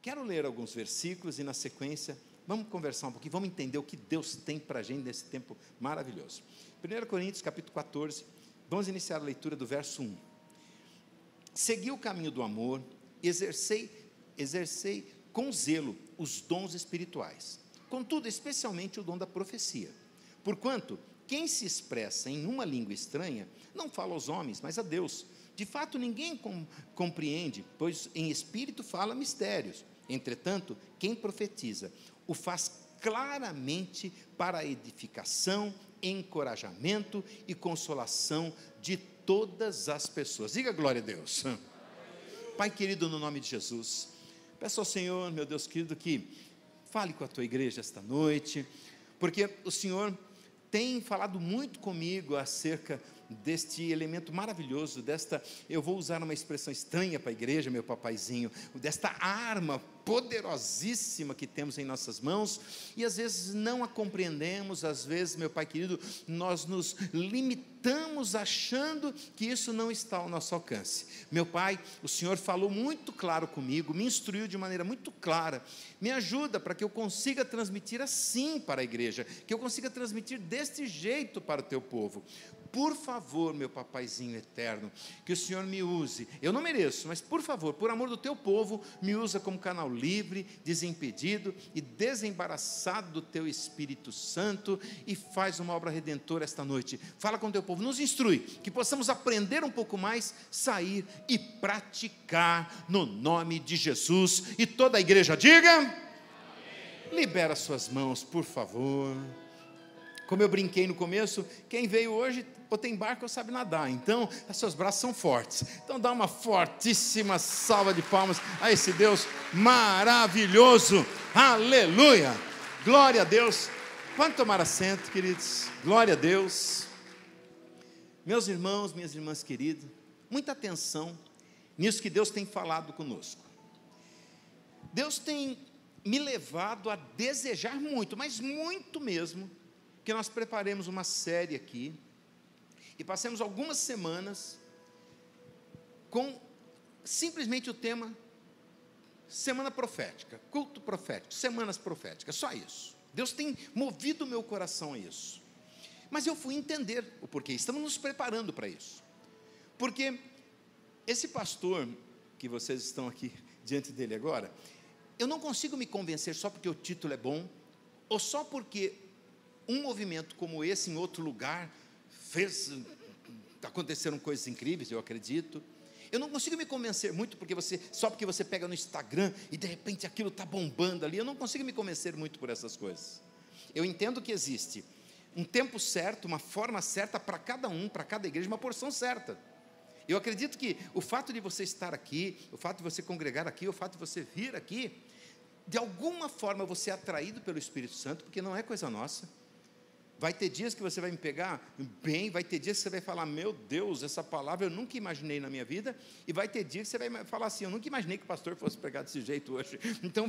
Quero ler alguns versículos e na sequência vamos conversar um pouquinho, vamos entender o que Deus tem para a gente nesse tempo maravilhoso. 1 Coríntios capítulo 14, vamos iniciar a leitura do verso 1. Segui o caminho do amor, exercei com zelo os dons espirituais, contudo, especialmente o dom da profecia. Porquanto, quem se expressa em uma língua estranha, não fala aos homens, mas a Deus. De fato, ninguém compreende, pois em espírito fala mistérios. Entretanto, quem profetiza, o faz claramente para a edificação, encorajamento e consolação de todas as pessoas. Diga glória a Deus. Pai querido, no nome de Jesus, peço ao Senhor, meu Deus querido, que fale com a tua igreja esta noite, porque o Senhor tem falado muito comigo acerca deste elemento maravilhoso, eu vou usar uma expressão estranha para a igreja, meu papaizinho, desta arma poderosíssima que temos em nossas mãos, e às vezes não a compreendemos, às vezes, meu Pai querido, nós nos limitamos achando que isso não está ao nosso alcance. Meu Pai, o Senhor falou muito claro comigo, me instruiu de maneira muito clara, me ajuda para que eu consiga transmitir assim para a igreja, que eu consiga transmitir deste jeito para o teu povo. Por favor, meu papaizinho eterno, que o Senhor me use, eu não mereço, mas por favor, por amor do teu povo, me usa como canal livre, desimpedido e desembaraçado do teu Espírito Santo, e faz uma obra redentora esta noite. Fala com o teu povo, nos instrui, que possamos aprender um pouco mais, sair e praticar no nome de Jesus, e toda a igreja diga, amém. Libera suas mãos, por favor. Como eu brinquei no começo, quem veio hoje ou tem barco ou sabe nadar, então os seus braços são fortes, então dá uma fortíssima salva de palmas a esse Deus maravilhoso, aleluia, glória a Deus. Pode tomar assento, queridos, glória a Deus. Meus irmãos, minhas irmãs queridas, muita atenção nisso que Deus tem falado conosco. Deus tem me levado a desejar muito, mas muito mesmo, que nós preparemos uma série aqui, e passemos algumas semanas, com simplesmente o tema, semana profética, culto profético, semanas proféticas, só isso. Deus tem movido o meu coração a isso, mas eu fui entender o porquê, estamos nos preparando para isso, porque esse pastor, que vocês estão aqui diante dele agora, eu não consigo me convencer só porque o título é bom, ou só porque um movimento como esse em outro lugar aconteceram coisas incríveis, eu acredito. Eu não consigo me convencer muito só porque você pega no Instagram e de repente aquilo está bombando ali. Eu não consigo me convencer muito por essas coisas. Eu entendo que existe um tempo certo, uma forma certa para cada um, para cada igreja, uma porção certa. Eu acredito que o fato de você estar aqui, o fato de você congregar aqui, o fato de você vir aqui, de alguma forma você é atraído pelo Espírito Santo, porque não é coisa nossa. Vai ter dias que você vai me pegar bem, vai ter dias que você vai falar, meu Deus, essa palavra eu nunca imaginei na minha vida, e vai ter dias que você vai falar assim, eu nunca imaginei que o pastor fosse pregar desse jeito hoje. Então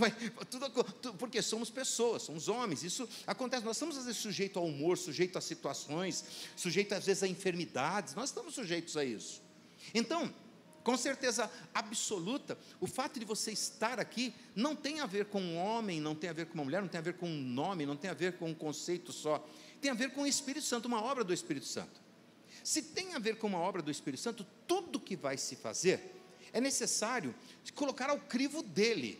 porque somos pessoas, somos homens, isso acontece, nós estamos às vezes sujeitos ao humor, sujeitos a situações, sujeitos às vezes a enfermidades, nós estamos sujeitos a isso. Então, com certeza absoluta, o fato de você estar aqui não tem a ver com um homem, não tem a ver com uma mulher, não tem a ver com um nome, não tem a ver com um conceito só, tem a ver com o Espírito Santo, uma obra do Espírito Santo. Se tem a ver com uma obra do Espírito Santo, tudo que vai se fazer, é necessário colocar ao crivo dele.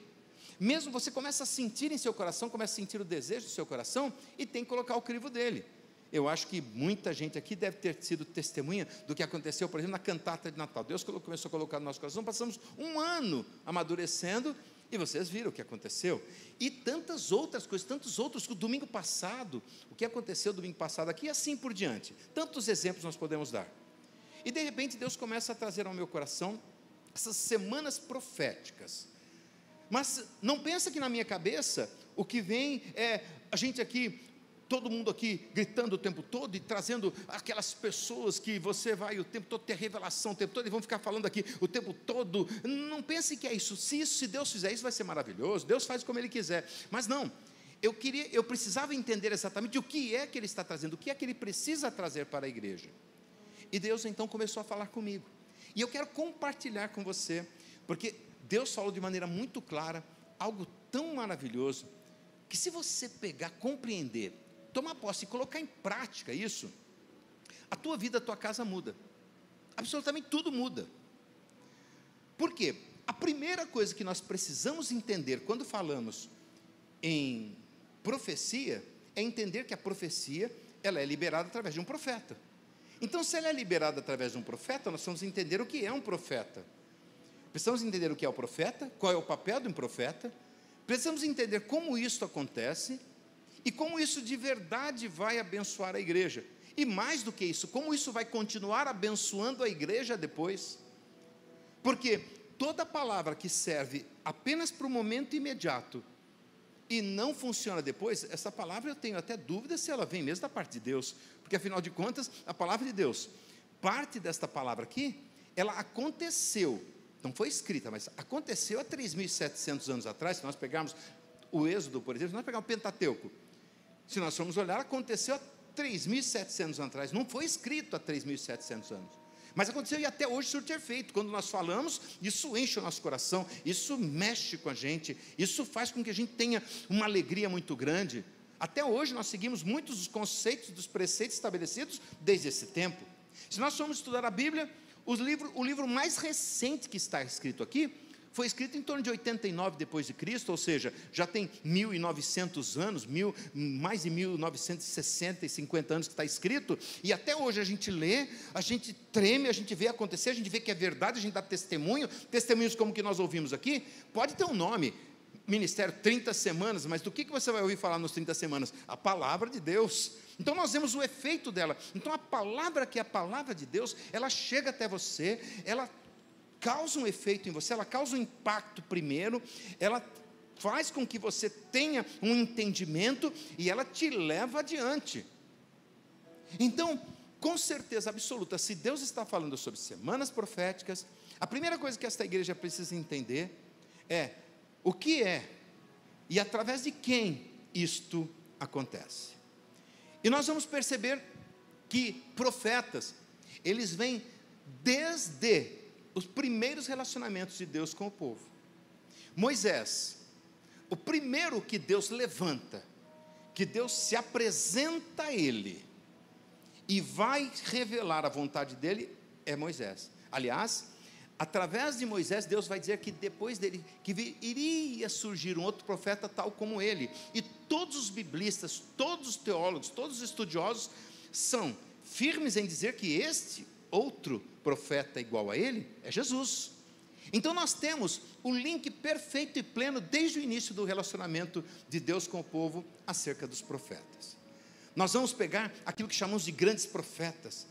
Mesmo você começa a sentir em seu coração, começa a sentir o desejo do seu coração, e tem que colocar o crivo dele. Eu acho que muita gente aqui deve ter sido testemunha do que aconteceu, por exemplo, na cantata de Natal. Deus começou a colocar no nosso coração, passamos um ano amadurecendo, e vocês viram o que aconteceu. E tantas outras coisas, tantos outros, domingo passado, o que aconteceu domingo passado aqui, e assim por diante. Tantos exemplos nós podemos dar. E de repente Deus começa a trazer ao meu coração essas semanas proféticas. Mas não pensa que na minha cabeça, o que vem é a gente aqui, todo mundo aqui gritando o tempo todo e trazendo aquelas pessoas que você vai o tempo todo ter revelação o tempo todo e vão ficar falando aqui o tempo todo. Não pense que é isso. Se Deus fizer isso, vai ser maravilhoso. Deus faz como Ele quiser. Mas não, eu precisava entender exatamente o que é que Ele está trazendo, o que é que Ele precisa trazer para a igreja. E Deus então começou a falar comigo. E eu quero compartilhar com você, porque Deus falou de maneira muito clara algo tão maravilhoso, que se você pegar, compreender, tomar posse e colocar em prática isso, a tua vida, a tua casa muda, absolutamente tudo muda. Por quê? A primeira coisa que nós precisamos entender quando falamos em profecia, é entender que a profecia, ela é liberada através de um profeta. Então, se ela é liberada através de um profeta, nós precisamos entender o que é um profeta. Precisamos entender o que é o profeta, qual é o papel de um profeta, precisamos entender como isso acontece, e como isso de verdade vai abençoar a igreja. E mais do que isso, como isso vai continuar abençoando a igreja depois. Porque toda palavra que serve apenas para o momento imediato, e não funciona depois, essa palavra eu tenho até dúvida se ela vem mesmo da parte de Deus, porque afinal de contas, a palavra de Deus, parte desta palavra aqui, ela aconteceu, não foi escrita, mas aconteceu há 3.700 anos atrás. Se nós pegarmos o Êxodo, por exemplo, se nós pegarmos o Pentateuco, se nós formos olhar, aconteceu há 3.700 anos atrás, não foi escrito há 3.700 anos, mas aconteceu e até hoje surte efeito. Quando nós falamos, isso enche o nosso coração, isso mexe com a gente, isso faz com que a gente tenha uma alegria muito grande. Até hoje nós seguimos muitos dos conceitos, dos preceitos estabelecidos desde esse tempo. Se nós formos estudar a Bíblia, o livro mais recente que está escrito aqui, foi escrito em torno de 89 depois de Cristo, ou seja, já tem 1.900 anos, mais de 1.960 e 50 anos que está escrito, e até hoje a gente lê, a gente treme, a gente vê acontecer, a gente vê que é verdade, a gente dá testemunhos como que nós ouvimos aqui. Pode ter um nome, Ministério 30 Semanas, mas do que você vai ouvir falar nos 30 semanas? A palavra de Deus. Então nós vemos o efeito dela. Então a palavra que é a palavra de Deus, ela chega até você, ela causa um efeito em você, ela causa um impacto primeiro, ela faz com que você tenha um entendimento e ela te leva adiante. Então, com certeza absoluta, se Deus está falando sobre semanas proféticas, a primeira coisa que esta igreja precisa entender é o que é e através de quem isto acontece. E nós vamos perceber que profetas, eles vêm desde os primeiros relacionamentos de Deus com o povo. Moisés, o primeiro que Deus levanta, que Deus se apresenta a ele e vai revelar a vontade dele, é Moisés. Aliás, através de Moisés, Deus vai dizer que depois dele, que iria surgir um outro profeta tal como ele. E todos os biblistas, todos os teólogos, todos os estudiosos são firmes em dizer que este outro profeta igual a ele é Jesus. Então nós temos o link perfeito e pleno desde o início do relacionamento de Deus com o povo acerca dos profetas. Nós vamos pegar aquilo que chamamos de grandes profetas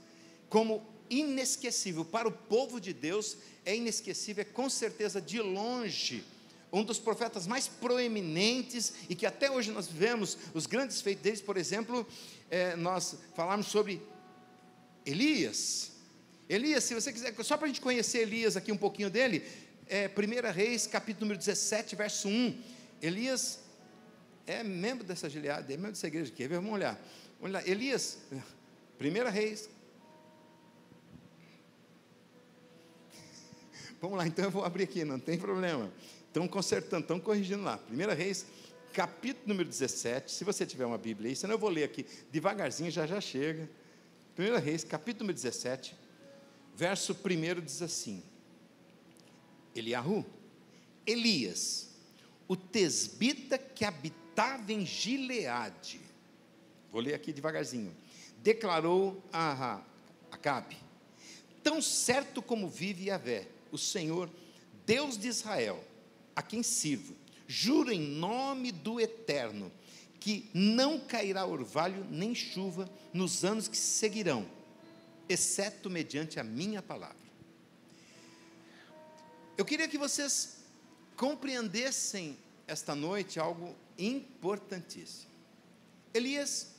como inesquecível para o povo de Deus. É inesquecível, é com certeza de longe um dos profetas mais proeminentes e que até hoje nós vemos os grandes feitos deles. Por exemplo, nós falamos sobre Elias, se você quiser, só para a gente conhecer Elias aqui um pouquinho dele, 1 Reis, capítulo número 17, verso 1, Elias é membro dessa Gileade, é membro dessa igreja aqui, vamos olhar, Elias, 1 Reis, vamos lá, então eu vou abrir aqui, não tem problema, estão consertando, estão corrigindo lá, 1 Reis, capítulo número 17, se você tiver uma Bíblia aí, senão eu vou ler aqui, devagarzinho, já chega, 1 Reis, capítulo número 17, verso 1 diz assim: Elias, o tesbita que habitava em Gileade, vou ler aqui devagarzinho, declarou a Acabe: tão certo como vive Yahvé, o Senhor, Deus de Israel, a quem sirvo, juro em nome do Eterno, que não cairá orvalho nem chuva nos anos que se seguirão, exceto mediante a minha palavra. Eu queria que vocês compreendessem esta noite algo importantíssimo. Elias,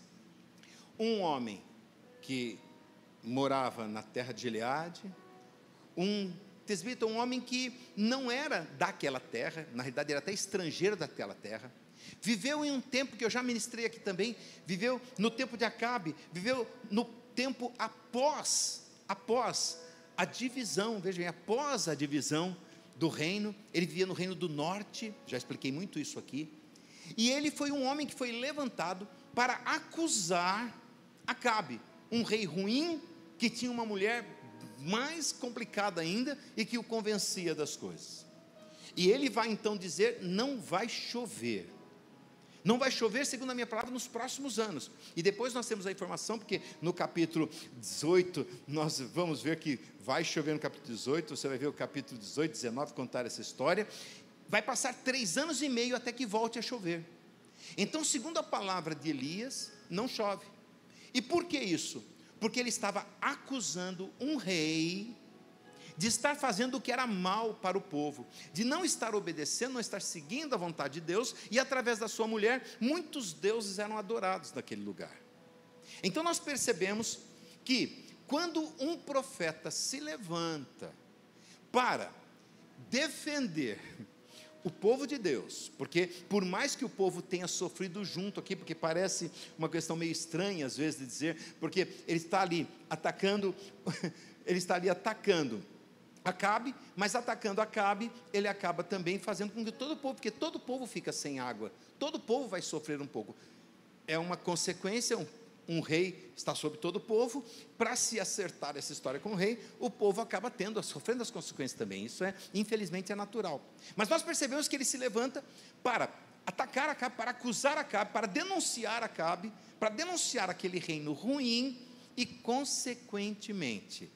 um homem que morava na terra de Gileade, um tesbita, um homem que não era daquela terra, na realidade era até estrangeiro daquela terra, viveu em um tempo que eu já ministrei aqui também, viveu no tempo de Acabe, viveu no tempo após a divisão, vejam, após a divisão do reino, ele vivia no reino do norte, já expliquei muito isso aqui, e ele foi um homem que foi levantado para acusar Acabe, um rei ruim, que tinha uma mulher mais complicada ainda, e que o convencia das coisas. E ele vai então dizer: não vai chover. Não vai chover, segundo a minha palavra, nos próximos anos. E depois nós temos a informação, porque no capítulo 18, nós vamos ver que vai chover no capítulo 18, você vai ver o capítulo 18, 19, contar essa história. Vai passar 3 anos e meio até que volte a chover. Então, segundo a palavra de Elias, não chove. E por que isso? Porque ele estava acusando um rei de estar fazendo o que era mal para o povo, de não estar obedecendo, não estar seguindo a vontade de Deus, e através da sua mulher, muitos deuses eram adorados naquele lugar. Então nós percebemos que, quando um profeta se levanta para defender o povo de Deus, porque por mais que o povo tenha sofrido junto aqui, porque parece uma questão meio estranha às vezes de dizer, porque ele está ali atacando, Acabe, mas atacando Acabe, ele acaba também fazendo com que todo o povo, porque todo o povo fica sem água, todo o povo vai sofrer um pouco, é uma consequência, um rei está sobre todo o povo, para se acertar essa história com o rei, o povo acaba sofrendo as consequências também, isso infelizmente é natural, mas nós percebemos que ele se levanta para atacar Acabe, para acusar Acabe, para denunciar Acabe, para denunciar aquele reino ruim, e consequentemente,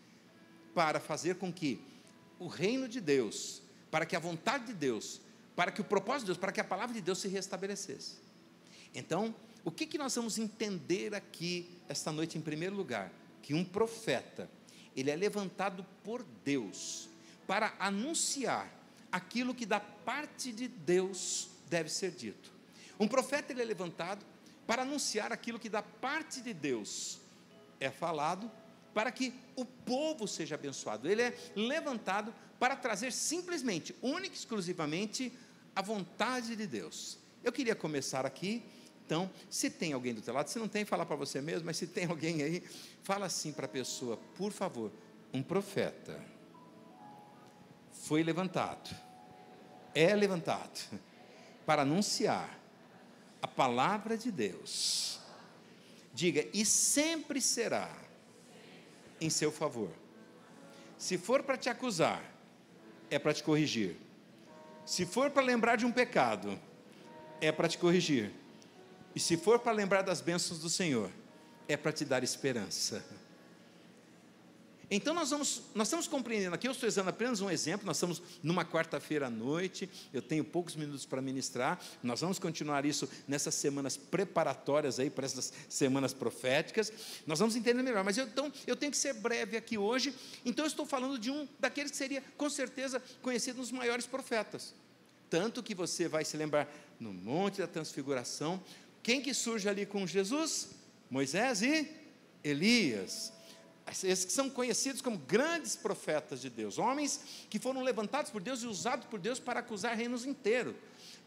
para fazer com que o reino de Deus, para que a vontade de Deus, para que o propósito de Deus, para que a palavra de Deus se restabelecesse. Então, o que nós vamos entender aqui, esta noite, em primeiro lugar? Que um profeta, ele é levantado por Deus, para anunciar aquilo que da parte de Deus deve ser dito. Um profeta, ele é levantado para anunciar aquilo que da parte de Deus é falado, para que o povo seja abençoado. Ele é levantado para trazer simplesmente, única e exclusivamente, a vontade de Deus. Eu queria começar aqui, então, se tem alguém do teu lado, se não tem, fala para você mesmo, mas se tem alguém aí, fala assim para a pessoa: por favor, um profeta foi levantado, é levantado, para anunciar a palavra de Deus. Diga: e sempre será em seu favor. Se for para te acusar, é para te corrigir. Se for para lembrar de um pecado, é para te corrigir. E se for para lembrar das bênçãos do Senhor, é para te dar esperança. Então nós estamos compreendendo aqui, eu estou usando apenas um exemplo, nós estamos numa quarta-feira à noite, eu tenho poucos minutos para ministrar, nós vamos continuar isso nessas semanas preparatórias aí, para essas semanas proféticas, nós vamos entender melhor, mas eu tenho que ser breve aqui hoje, então eu estou falando de um daqueles que seria, com certeza, conhecido nos maiores profetas, tanto que você vai se lembrar, no Monte da Transfiguração, quem que surge ali com Jesus? Moisés e Elias. Esses que são conhecidos como grandes profetas de Deus, homens que foram levantados por Deus e usados por Deus para acusar reinos inteiros.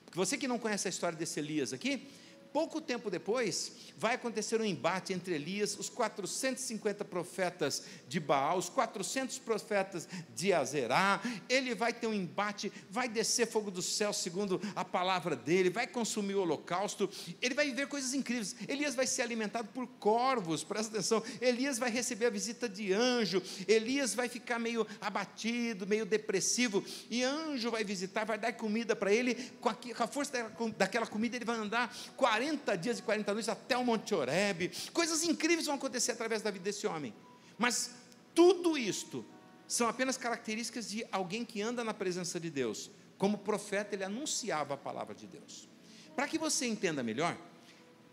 Porque você que não conhece a história desse Elias aqui, pouco tempo depois, vai acontecer um embate entre Elias, os 450 profetas de Baal, os 400 profetas de Azerá. Ele vai ter um embate, vai descer fogo do céu, segundo a palavra dele, vai consumir o holocausto, ele vai viver coisas incríveis. Elias vai ser alimentado por corvos, presta atenção, Elias vai receber a visita de anjo, Elias vai ficar meio abatido, meio depressivo, e anjo vai visitar, vai dar comida para ele, com a força daquela comida ele vai andar 40 dias e 40 noites até o Monte Horebe. Coisas incríveis vão acontecer através da vida desse homem, mas tudo isto são apenas características de alguém que anda na presença de Deus. Como profeta, ele anunciava a palavra de Deus. Para que você entenda melhor,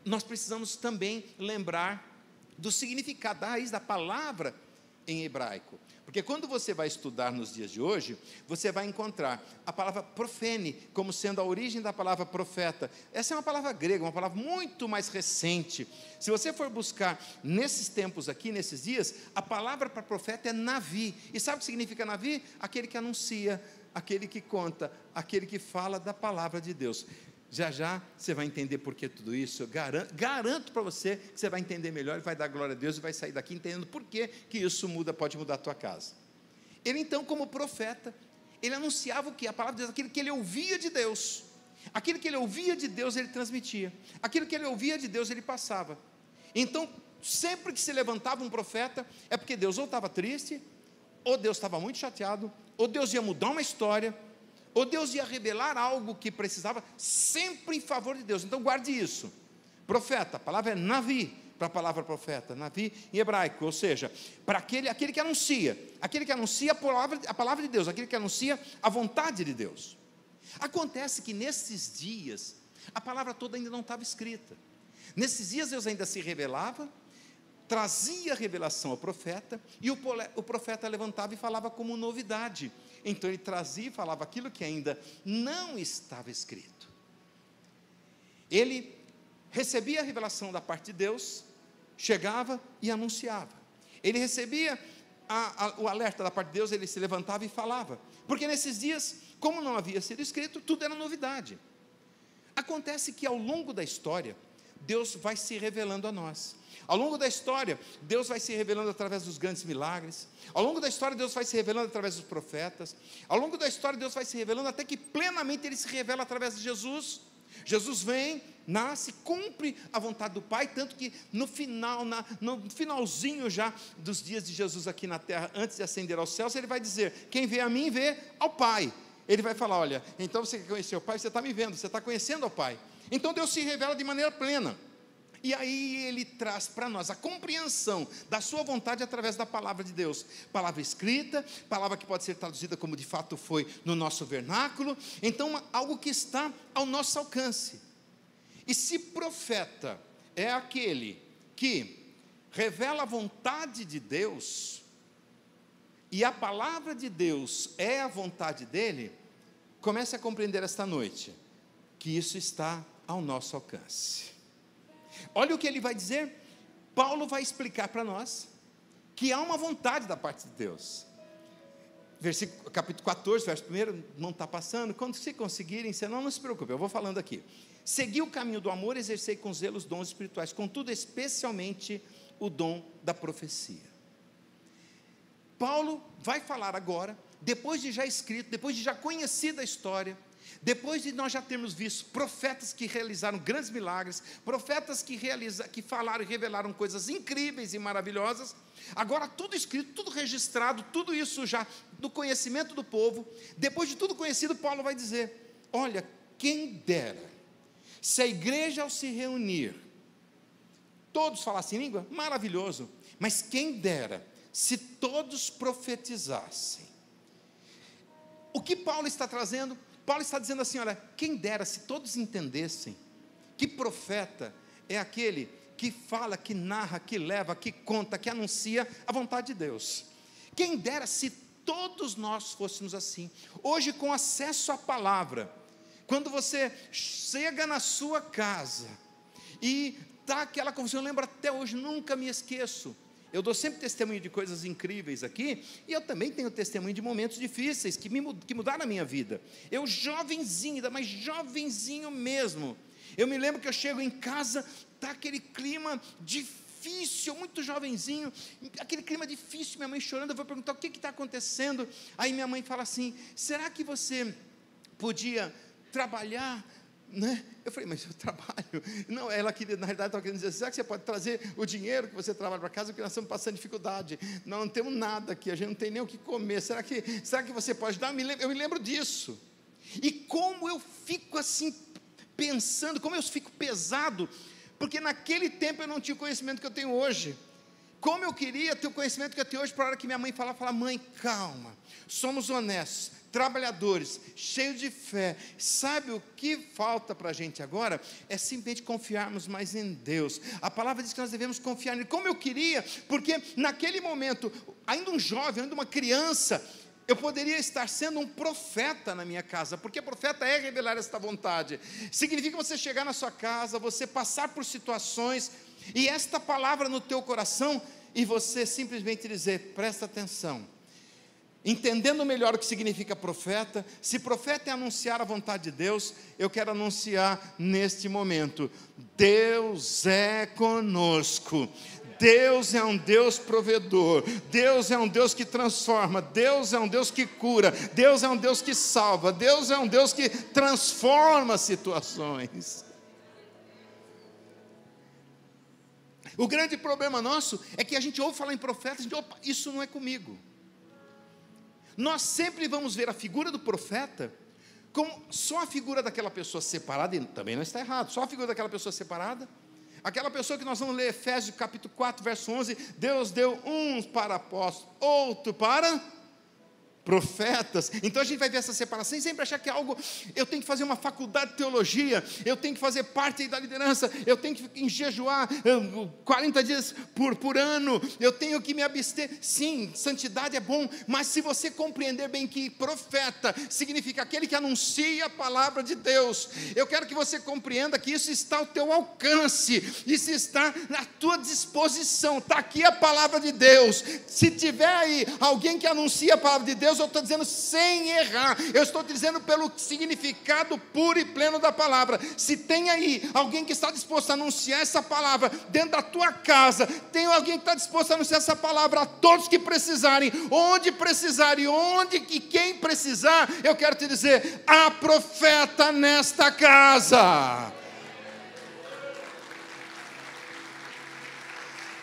nós precisamos também lembrar do significado da raiz da palavra em hebraico, porque quando você vai estudar nos dias de hoje, você vai encontrar a palavra profene como sendo a origem da palavra profeta. Essa é uma palavra grega, uma palavra muito mais recente. Se você for buscar nesses tempos aqui, nesses dias, a palavra para profeta é navi. E sabe o que significa navi? Aquele que anuncia, aquele que conta, aquele que fala da palavra de Deus. Já já você vai entender por que tudo isso. Eu garanto para você que você vai entender melhor e vai dar glória a Deus e vai sair daqui entendendo por que isso pode mudar a tua casa. Ele então, como profeta, ele anunciava o que? A palavra de Deus, aquilo que ele ouvia de Deus. Aquilo que ele ouvia de Deus, ele transmitia. Aquilo que ele ouvia de Deus, ele passava. Então, sempre que se levantava um profeta, é porque Deus ou estava triste, ou Deus estava muito chateado, ou Deus ia mudar uma história, ou Deus ia revelar algo que precisava, sempre em favor de Deus. Então guarde isso. Profeta, a palavra é navi, para a palavra profeta, navi em hebraico, ou seja, para aquele que anuncia a palavra de Deus, aquele que anuncia a vontade de Deus. Acontece que nesses dias, a palavra toda ainda não estava escrita. Nesses dias Deus ainda se revelava, trazia a revelação ao profeta, e o profeta levantava e falava como novidade. Então ele trazia e falava aquilo que ainda não estava escrito. Ele recebia a revelação da parte de Deus, chegava e anunciava. Ele recebia o alerta da parte de Deus, ele se levantava e falava. Porque nesses dias, como não havia sido escrito, tudo era novidade. Acontece que ao longo da história, Deus vai se revelando a nós. Ao longo da história, Deus vai se revelando através dos grandes milagres. Ao longo da história, Deus vai se revelando através dos profetas. Ao longo da história, Deus vai se revelando até que plenamente Ele se revela através de Jesus. Jesus vem, nasce, cumpre a vontade do Pai, tanto que no finalzinho já dos dias de Jesus aqui na terra, antes de ascender aos céus, Ele vai dizer: quem vê a mim, vê ao Pai. Ele vai falar: olha, então você quer conhecer o Pai, você está me vendo, você está conhecendo ao Pai. Então Deus se revela de maneira plena. E aí Ele traz para nós a compreensão da sua vontade através da palavra de Deus. Palavra escrita, palavra que pode ser traduzida como de fato foi no nosso vernáculo. Então, algo que está ao nosso alcance. E se profeta é aquele que revela a vontade de Deus, e a palavra de Deus é a vontade dEle, comece a compreender esta noite, que isso está ao nosso alcance. Olha o que ele vai dizer. Paulo vai explicar para nós que há uma vontade da parte de Deus. Capítulo 14, verso 1, não está passando. Quando se conseguirem, senão não se preocupe, eu vou falando aqui. Segui o caminho do amor, exercei com zelo os dons espirituais, contudo, especialmente o dom da profecia. Paulo vai falar agora, depois de já escrito, depois de já conhecida a história, depois de nós já termos visto profetas que realizaram grandes milagres, profetas que falaram e revelaram coisas incríveis e maravilhosas, agora tudo escrito, tudo registrado, tudo isso já do conhecimento do povo, depois de tudo conhecido, Paulo vai dizer: olha, quem dera, se a igreja ao se reunir, todos falassem língua, maravilhoso, mas quem dera, se todos profetizassem. O que Paulo está trazendo? Paulo está dizendo assim: olha, quem dera se todos entendessem que profeta é aquele que fala, que narra, que leva, que conta, que anuncia a vontade de Deus. Quem dera se todos nós fôssemos assim. Hoje, com acesso à palavra, quando você chega na sua casa e está aquela confusão, eu lembro até hoje, nunca me esqueço. Eu dou sempre testemunho de coisas incríveis aqui, e eu também tenho testemunho de momentos difíceis que mudaram a minha vida. Eu jovenzinho, ainda mais jovenzinho mesmo, eu me lembro que eu chego em casa, está aquele clima difícil, muito jovenzinho, aquele clima difícil, minha mãe chorando, eu vou perguntar: o que está acontecendo? Aí minha mãe fala assim: será que você podia trabalhar? Né? Eu falei: mas eu trabalho. Não, ela queria, na realidade, estava querendo dizer: será que você pode trazer o dinheiro que você trabalha para casa, porque nós estamos passando dificuldade, nós não temos nada aqui, a gente não tem nem o que comer, será que você pode dar? Eu me lembro disso, e como eu fico assim, pensando, como eu fico pesado, porque naquele tempo eu não tinha o conhecimento que eu tenho hoje. Como eu queria ter o conhecimento que eu tenho hoje, para a hora que minha mãe falar: mãe, calma, somos honestos, trabalhadores, cheios de fé. Sabe o que falta para a gente agora? É simplesmente confiarmos mais em Deus. A palavra diz que nós devemos confiar nele. Como eu queria, porque naquele momento, ainda um jovem, ainda uma criança, eu poderia estar sendo um profeta na minha casa, porque profeta é revelar esta vontade. Significa você chegar na sua casa, você passar por situações, e esta palavra no teu coração, e você simplesmente dizer: presta atenção, entendendo melhor o que significa profeta. Se profeta é anunciar a vontade de Deus, eu quero anunciar neste momento: Deus é conosco, Deus é um Deus provedor, Deus é um Deus que transforma, Deus é um Deus que cura, Deus é um Deus que salva, Deus é um Deus que transforma situações. O grande problema nosso é que a gente ouve falar em profeta, a gente, opa, isso não é comigo. Nós sempre vamos ver a figura do profeta como só a figura daquela pessoa separada, e também não está errado, só a figura daquela pessoa separada, aquela pessoa que nós vamos ler Efésios capítulo 4, verso 11, Deus deu uns para apóstolos, outro para profetas. Então a gente vai ver essa separação e sempre achar que é algo, eu tenho que fazer uma faculdade de teologia, eu tenho que fazer parte da liderança, eu tenho que jejuar 40 dias por ano, eu tenho que me abster. Sim, santidade é bom, mas se você compreender bem que profeta significa aquele que anuncia a palavra de Deus, eu quero que você compreenda que isso está ao teu alcance, isso está na tua disposição, está aqui a palavra de Deus. Se tiver aí alguém que anuncia a palavra de Deus, eu estou dizendo sem errar, eu estou dizendo pelo significado puro e pleno da palavra. Se tem aí alguém que está disposto a anunciar essa palavra dentro da tua casa, tem alguém que está disposto a anunciar essa palavra a todos que precisarem, onde precisarem, onde e quem precisar, eu quero te dizer, há profeta nesta casa.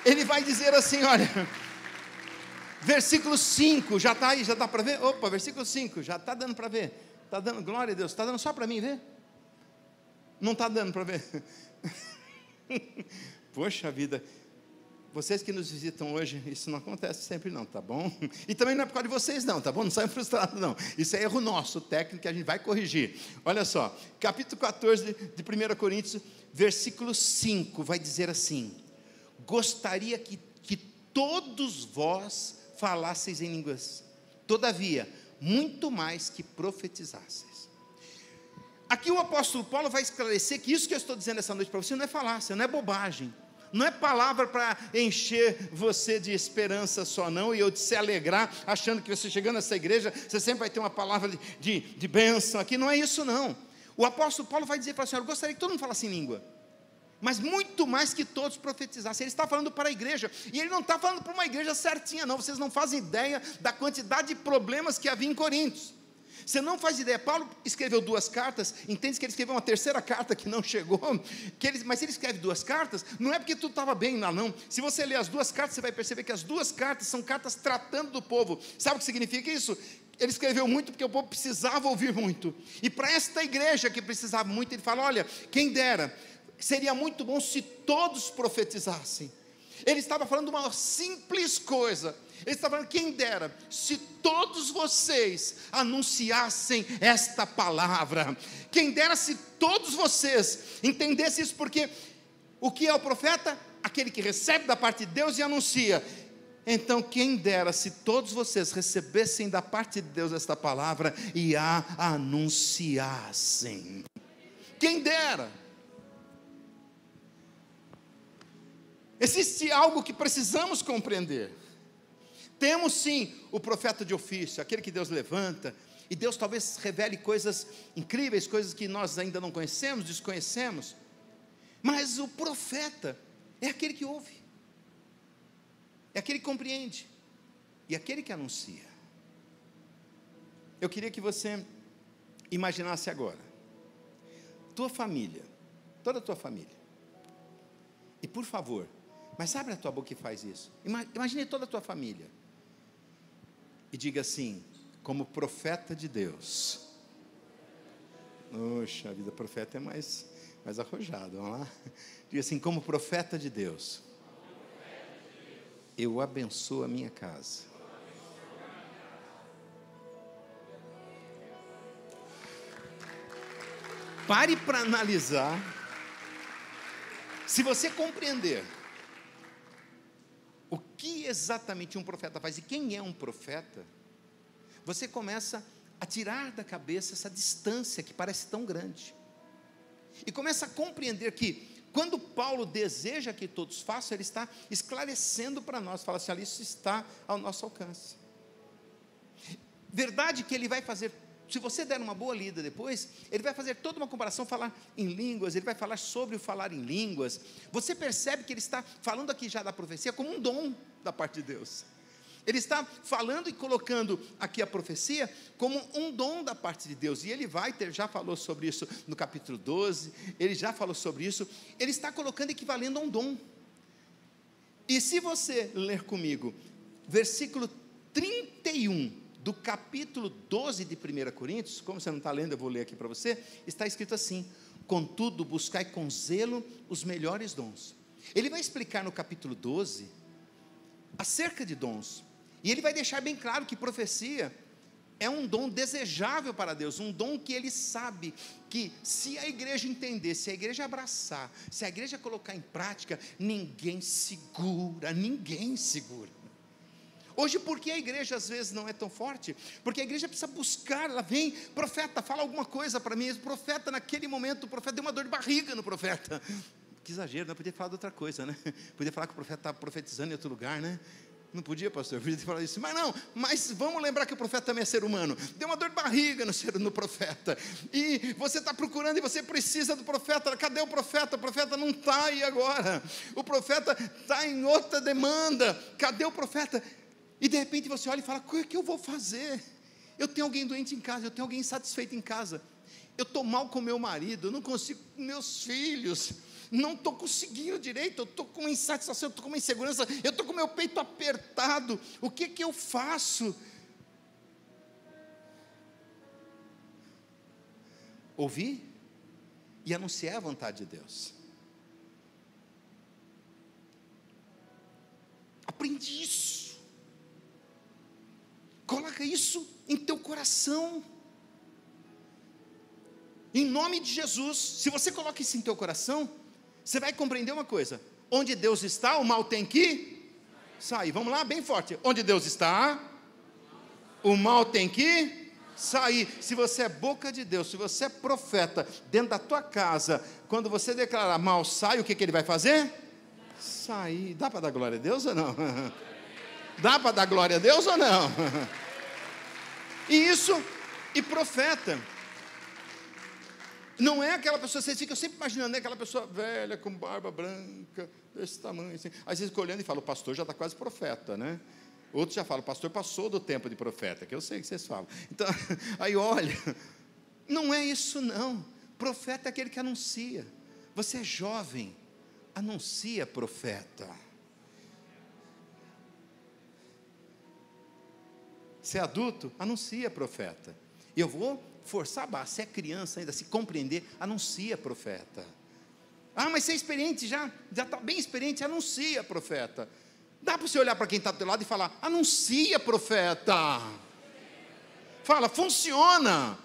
Ele vai dizer assim, olha, versículo 5, já está aí, já dá para ver? Opa, versículo 5, já está dando para ver, está dando, glória a Deus, está dando só para mim ver? Não está dando para ver? Poxa vida, vocês que nos visitam hoje, isso não acontece sempre não, tá bom? E também não é por causa de vocês não, tá bom? Não saiam frustrados não, isso é erro nosso, técnico, que a gente vai corrigir. Olha só, capítulo 14 de 1 Coríntios, versículo 5, vai dizer assim, gostaria que todos vós falasseis em línguas, todavia, muito mais que profetizasseis. Aqui o apóstolo Paulo vai esclarecer que isso que eu estou dizendo essa noite para você não é falácia, não é bobagem, não é palavra para encher você de esperança só não, e eu de se alegrar, achando que você chegando nessa igreja, você sempre vai ter uma palavra de bênção aqui, não é isso não. O apóstolo Paulo vai dizer para a senhora, eu gostaria que todo mundo falasse em língua, mas muito mais que todos profetizassem. Ele está falando para a igreja, e ele não está falando para uma igreja certinha não, vocês não fazem ideia da quantidade de problemas que havia em Coríntios, você não faz ideia. Paulo escreveu 2 cartas, entende que ele escreveu uma terceira carta que não chegou, mas ele escreve 2 cartas, não é porque tudo estava bem lá não, se você ler as 2 cartas, você vai perceber que as 2 cartas são cartas tratando do povo. Sabe o que significa isso? Ele escreveu muito porque o povo precisava ouvir muito, e para esta igreja que precisava muito, ele fala, olha, quem dera, seria muito bom se todos profetizassem. Ele estava falando de uma simples coisa, ele estava falando, quem dera, se todos vocês anunciassem esta palavra, quem dera se todos vocês entendessem isso, porque o que é o profeta? Aquele que recebe da parte de Deus e anuncia. Então quem dera se todos vocês recebessem da parte de Deus esta palavra e a anunciassem. Quem dera. Existe algo que precisamos compreender. Temos sim o profeta de ofício, aquele que Deus levanta, e Deus talvez revele coisas incríveis, coisas que nós ainda não conhecemos, desconhecemos, mas o profeta é aquele que ouve, é aquele que compreende, e aquele que anuncia. Eu queria que você imaginasse agora, tua família, toda a tua família, e por favor, mas abre a tua boca e faz isso. Imagine toda a tua família. E diga assim, como profeta de Deus. Oxa, a vida profeta é mais arrojado, vamos lá? Diga assim, como profeta de Deus, eu abençoo a minha casa. Pare para analisar. Se você compreender o que exatamente um profeta faz e quem é um profeta, você começa a tirar da cabeça essa distância que parece tão grande, e começa a compreender que quando Paulo deseja que todos façam, ele está esclarecendo para nós, fala assim, olha, isso está ao nosso alcance. Verdade que ele vai fazer se você der uma boa lida depois, ele vai fazer toda uma comparação, falar em línguas, ele vai falar sobre o falar em línguas. Você percebe que ele está falando aqui já da profecia como um dom da parte de Deus. Ele está falando e colocando aqui a profecia como um dom da parte de Deus. E ele já falou sobre isso no capítulo 12, ele já falou sobre isso. Ele está colocando equivalendo a um dom. E se você ler comigo, versículo 31 do capítulo 12 de 1 Coríntios, como você não está lendo, eu vou ler aqui para você, está escrito assim: contudo, buscai com zelo os melhores dons. Ele vai explicar no capítulo 12 acerca de dons, e ele vai deixar bem claro que profecia é um dom desejável para Deus, um dom que ele sabe que se a igreja entender, se a igreja abraçar, se a igreja colocar em prática, ninguém segura. Hoje, por que a igreja às vezes não é tão forte? Porque a igreja precisa buscar, ela vem, profeta, fala alguma coisa para mim. O profeta, naquele momento, o profeta deu uma dor de barriga no profeta. Que exagero, não podia falar de outra coisa, né? Podia falar que o profeta estava profetizando em outro lugar, né? Não podia, pastor, podia falar isso. Mas vamos lembrar que o profeta também é ser humano. Deu uma dor de barriga no profeta. E você está procurando e você precisa do profeta. Cadê o profeta? O profeta não está aí agora. O profeta está em outra demanda. Cadê o profeta? E de repente você olha e fala: o que eu vou fazer? Eu tenho alguém doente em casa, eu tenho alguém insatisfeito em casa, eu estou mal com meu marido, eu não consigo com meus filhos, não estou conseguindo direito, eu estou com uma insatisfação, eu estou com uma insegurança, eu estou com meu peito apertado, o que eu faço? Ouvir e anunciar a vontade de Deus. Aprende isso. Coloca isso em teu coração, em nome de Jesus. Se você coloca isso em teu coração, você vai compreender uma coisa: onde Deus está, o mal tem que sair. Vamos lá, bem forte: onde Deus está, o mal tem que sair. Se você é boca de Deus, se você é profeta, dentro da tua casa, quando você declarar mal sai, o que ele vai fazer? Sair. Dá para dar glória a Deus ou não? Dá para dar glória a Deus ou não? E profeta não é aquela pessoa, vocês ficam sempre imaginando, né? Aquela pessoa velha, com barba branca, desse tamanho assim. Às vezes fica olhando e fala: o pastor já está quase profeta, né? Outros já falam: o pastor passou do tempo de profeta, que eu sei que vocês falam. Então, aí olha, não é isso não. Profeta é aquele que anuncia. Você é jovem, anuncia profeta. Se é adulto, anuncia profeta. Eu vou forçar a barra. Se é criança ainda, se compreender, anuncia profeta. Mas você é experiente já está bem experiente, anuncia profeta. Dá para você olhar para quem está do teu lado e falar: anuncia profeta. Fala, funciona.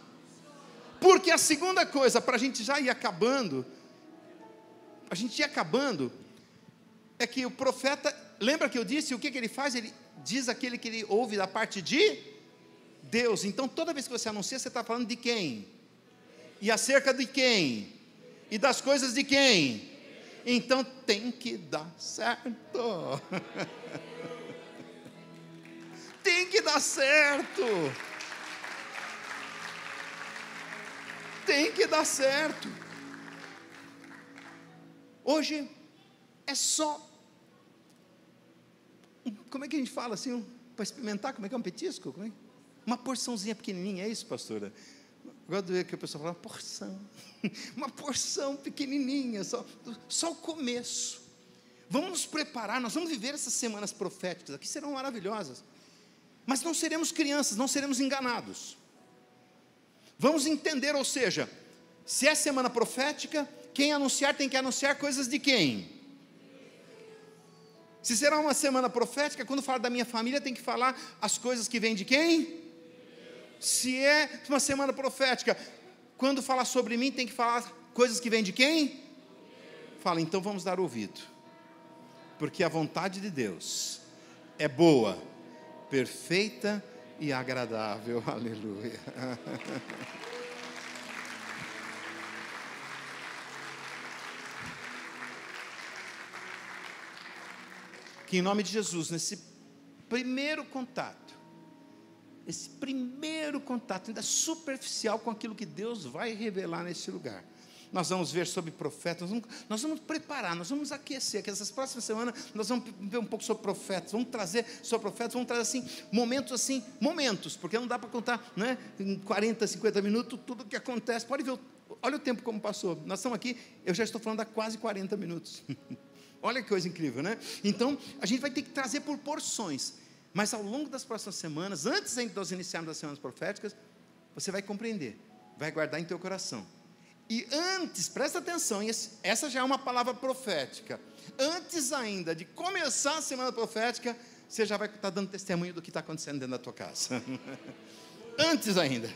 Porque a segunda coisa, para a gente já ir acabando, é que o profeta, lembra que eu disse, o que ele faz? Ele diz aquele que ele ouve da parte de Deus. Então toda vez que você anuncia, você está falando de quem? E acerca de quem? E das coisas de quem? Então tem que dar certo. Tem que dar certo. Tem que dar certo. Hoje é só, como é que a gente fala assim, para experimentar, como é que é um petisco? Como é? Uma porçãozinha pequenininha, é isso, pastora? Gosto de ver que a pessoa fala: uma porção, uma porção pequenininha, só o começo. Vamos nos preparar, nós vamos viver essas semanas proféticas aqui, serão maravilhosas, mas não seremos crianças, não seremos enganados. Vamos entender, ou seja, se é semana profética, quem anunciar tem que anunciar coisas de quem? Se será uma semana profética, quando falar da minha família, tem que falar as coisas que vêm de quem? Se é uma semana profética, quando falar sobre mim, tem que falar coisas que vêm de quem? Fala, então vamos dar ouvido, porque a vontade de Deus é boa, perfeita e agradável. Aleluia. Que em nome de Jesus, nesse primeiro contato, esse primeiro contato, ainda superficial, com aquilo que Deus vai revelar nesse lugar. Nós vamos ver sobre profetas, nós vamos preparar, nós vamos aquecer, que essas próximas semanas nós vamos ver um pouco sobre profetas, vamos trazer sobre profetas, vamos trazer momentos, porque não dá para contar, né, em 40, 50 minutos, tudo o que acontece. Pode ver, olha o tempo como passou, nós estamos aqui, eu já estou falando há quase 40 minutos, olha que coisa incrível, né? Então, a gente vai ter que trazer por porções, mas ao longo das próximas semanas, antes ainda de nós iniciarmos as semanas proféticas, você vai compreender, vai guardar em teu coração. E antes, presta atenção, essa já é uma palavra profética. Antes ainda de começar a semana profética, você já vai estar dando testemunho do que está acontecendo dentro da tua casa. Antes ainda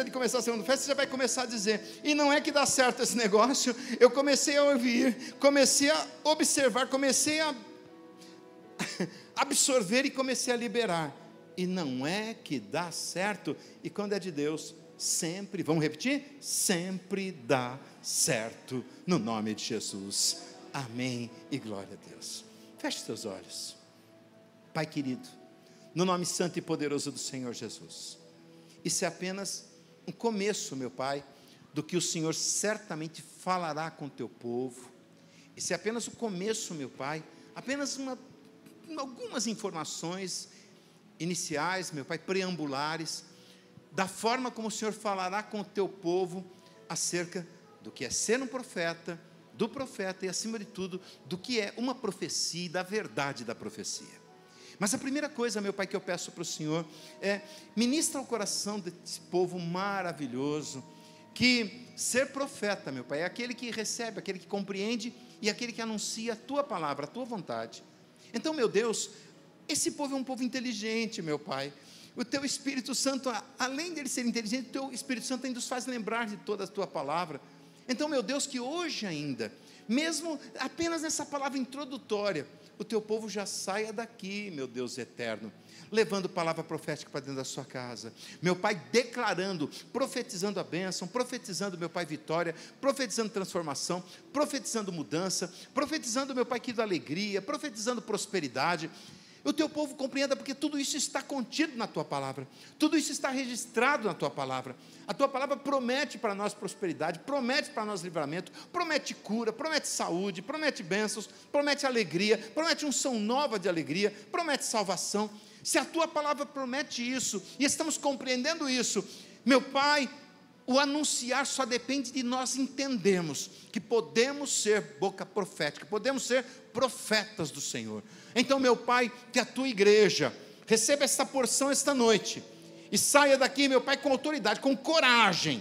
de começar a semana profética, você já vai começar a dizer: e não é que dá certo esse negócio, eu comecei a ouvir, comecei a observar, comecei a absorver e comecei a liberar. E não é que dá certo, e quando é de Deus, sempre, vamos repetir? Sempre dá certo, no nome de Jesus, amém e glória a Deus. Feche seus olhos. Pai querido, no nome santo e poderoso do Senhor Jesus, isso é apenas um começo, meu Pai, do que o Senhor certamente falará com o teu povo. Isso é apenas o começo, meu Pai, apenas algumas informações iniciais, meu Pai, preambulares, da forma como o Senhor falará com o teu povo acerca do que é ser um profeta, do profeta e, acima de tudo, do que é uma profecia e da verdade da profecia. Mas a primeira coisa, meu Pai, que eu peço para o Senhor é: ministra o coração desse povo maravilhoso, que ser profeta, meu Pai, é aquele que recebe, aquele que compreende e aquele que anuncia a tua palavra, a tua vontade. Então, meu Deus, esse povo é um povo inteligente, meu Pai. O teu Espírito Santo, além de ele ser inteligente, o teu Espírito Santo ainda nos faz lembrar de toda a tua palavra. Então, meu Deus, que hoje ainda, mesmo apenas nessa palavra introdutória, o teu povo já saia daqui, meu Deus eterno, levando palavra profética para dentro da sua casa, meu Pai, declarando, profetizando a bênção, profetizando, meu Pai, vitória, profetizando transformação, profetizando mudança, profetizando, meu Pai, querido, alegria, profetizando prosperidade. O teu povo compreenda, porque tudo isso está contido na tua palavra, tudo isso está registrado na tua palavra. A tua palavra promete para nós prosperidade, promete para nós livramento, promete cura, promete saúde, promete bênçãos, promete alegria, promete unção nova de alegria, promete salvação. Se a tua palavra promete isso, e estamos compreendendo isso, meu Pai, o anunciar só depende de nós entendermos que podemos ser boca profética, podemos ser profetas do Senhor. Então, meu Pai, que a tua igreja receba essa porção esta noite e saia daqui, meu Pai, com autoridade, com coragem,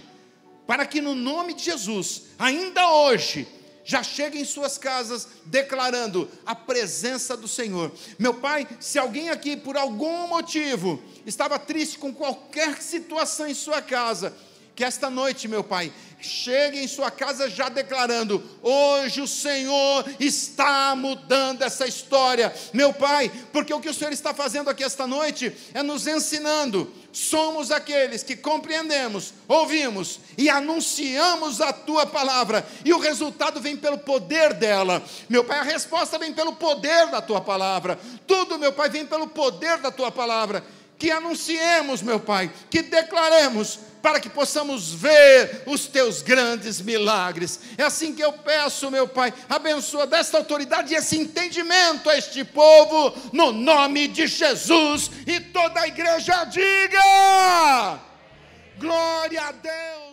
para que no nome de Jesus, ainda hoje, já chegue em suas casas declarando a presença do Senhor. Meu Pai, se alguém aqui por algum motivo estava triste com qualquer situação em sua casa, que esta noite, meu Pai, chegue em sua casa já declarando: hoje o Senhor está mudando essa história, meu Pai, porque o que o Senhor está fazendo aqui esta noite é nos ensinando. Somos aqueles que compreendemos, ouvimos e anunciamos a tua palavra, e o resultado vem pelo poder dela, meu Pai. A resposta vem pelo poder da tua palavra, tudo, meu Pai, vem pelo poder da tua palavra. Que anunciemos, meu Pai, que declaremos, para que possamos ver os teus grandes milagres. É assim que eu peço, meu Pai, abençoa desta autoridade e esse entendimento a este povo, no nome de Jesus. E toda a igreja diga: glória a Deus.